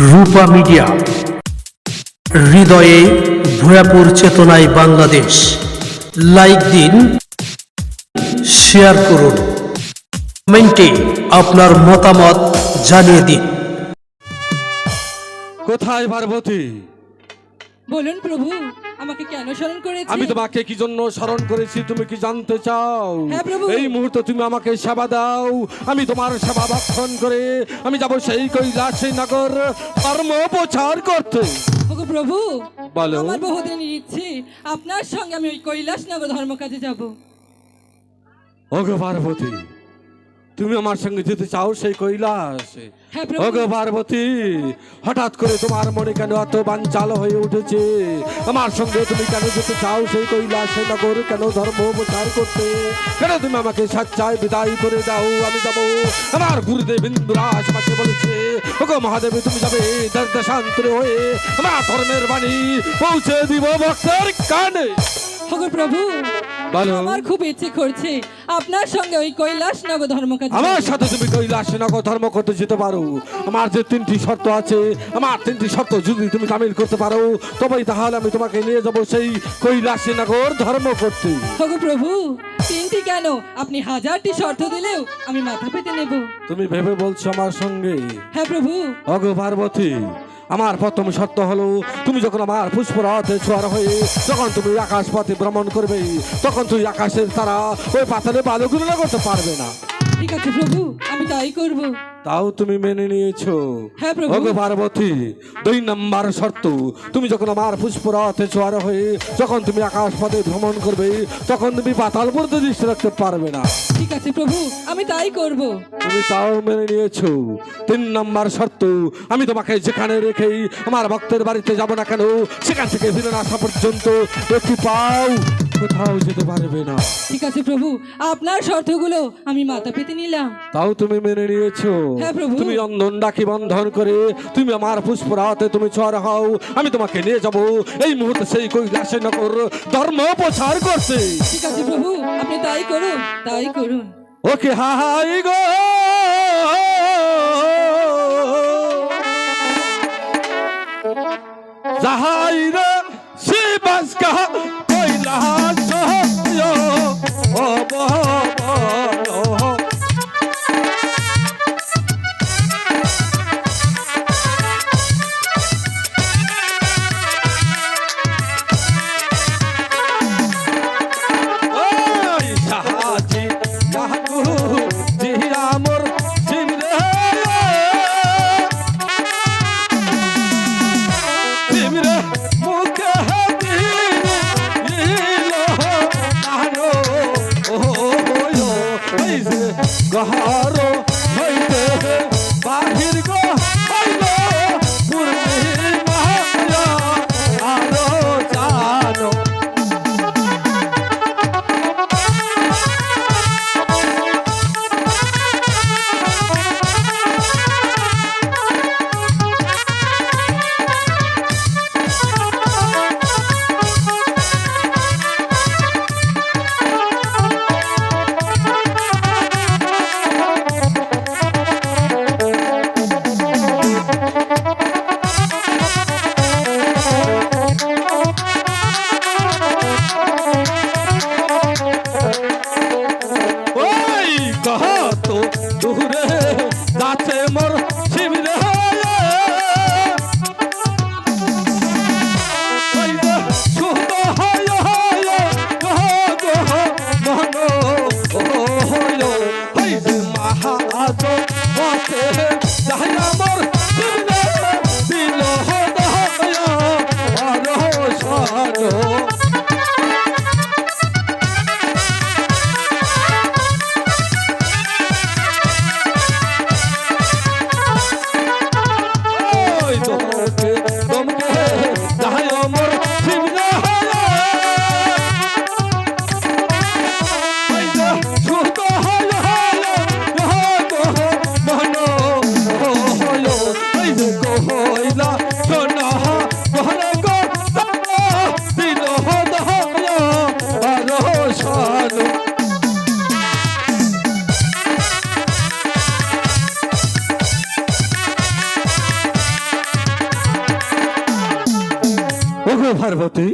রূপা media, হৃদয়ে ভয়াপুর চেতনায় Bangladesh. Like দিন, শেয়ার করুন, কমেন্টে আপনার মতামত জানিয়ে দিন। কোথায় পার্বতী? বলুন প্রভু, আমাকে কেন স্মরণ করেছেন? আমি তোমাকে কি জন্য স্মরণ করেছি তুমি কি জানতে চাও? হ্যাঁ প্রভু। এই মুহূর্তে তুমি আমাকে সেবা দাও, আমি তোমার সেবা ভক্ষণ করে আমি যাব সেই কৈলাসী নগর ধর্ম প্রচার করতে। ওগো প্রভু, বলো। আমার বহুদিনের ইচ্ছে, আপনার সঙ্গে আমি ওই কৈলাস নগর ধর্ম কাজে যাব। ওগো পার্বতী, তুমি আমার সঙ্গে যেতে চাও সেই কৈলাসে? হ্যাঁ প্রভু। ওগো পার্বতী, হঠাৎ করে তোমার মনে কেন এত বাঞ্চাল হয়ে উঠেছে? আমার সঙ্গে তুমি কেন যেতে চাও সেই কৈলাসে নগর, কেন ধর্ম প্রচার করতে? কেন তুমি আমাকে স্বেচ্ছায় বিদায় করে দাও? আমি যাবো, আমার গুরুদেব ইন্দ্রাজ আমাকে বলেছে, ওগো মহাদেব তুমি যাবে দেশান্তরে হয়ে আমার ধর্মের বাণী পৌঁছে দিব ভক্তের কানে। ওগো প্রভু, বলো। আমার খুব ইচ্ছে করছে আপনার সঙ্গে ওই কৈলাস নগর ধর্ম কাজে যাব। আমার সাথে তুমি কৈলাস নগর ধর্ম করতে যেতে পারো। আমার যে 3টি শর্ত আছে, আমার 3টি শর্ত যদি তুমি কামিল করতে পারো, তবেই তাহলে আমি তোমাকে নিয়ে যাব সেই কৈলাস নগর ধর্ম করতে। ওগো প্রভু, 3টি কেন, আপনি 1000টি শর্ত দিলেও আমি মাথা পেতে নেব। তুমি ভেবে বলছো আমার সঙ্গে? হ্যাঁ প্রভু। ওগো পার্বতী, আমার প্রথম শর্ত হলো তুমি যখন আমার পুষ্পরাতে ছোঁয়ার হয়ে যখন তুমি আকাশ পথে ভ্রমণ করবে, তখন তুই আকাশের তারা ওই পাতালে বালুগুলো করতে পারবে না। ঠিক আছে প্রভু, আমি তাই করব। তাও তুমি মেনে নিয়েছো? হ্যাঁ প্রভু। ওগো পার্বতী, 2 নম্বর শর্ত, তুমি যখন আমার পুষ্পরাতে ছোঁয়ার হয়ে যখন তুমি আকাশ পথে ভ্রমণ করবে, তখন তুমি পাতাল পর্যন্ত দৃষ্টি রাখতে পারবে না। ঠিক আছে প্রভু, আমি তাই করব। তুমি তাও মেনে নিয়েছো? 3 নম্বর শর্ত, আমি তোমাকে যেখানে রেখেই আমার ভক্তের বাড়িতে যাব না কেন, সেখান থেকে ফিরে না আসা পর্যন্ত একটু পাও কোথাও যেতে পারবে না। ঠিক আছে প্রভু, আপনার শর্তগুলো আমি মাথা পেতে নিলাম। তাও তুমি মেনে নিয়েছো? হ্যাঁ প্রভু। তুমি অন্ধন ডাকি বন্ধন করে তুমি আমার পুষ্পরাতে তুমি ছোঁয়ার হও, আমি তোমাকে নিয়ে যাব এই মুহূর্তে সেই কৈলাসে নগর ধর্ম প্রচার করতে। ঠিক আছে প্রভু, আপনি তাই করুন, তাই করুন। ওকে হাই গো যাহাই রে শিবাস কাহা কৈলাস ও গহরো হইতে বাহির গো হইল পূর্ণিমা আলো জানো। ওগো পার্বতী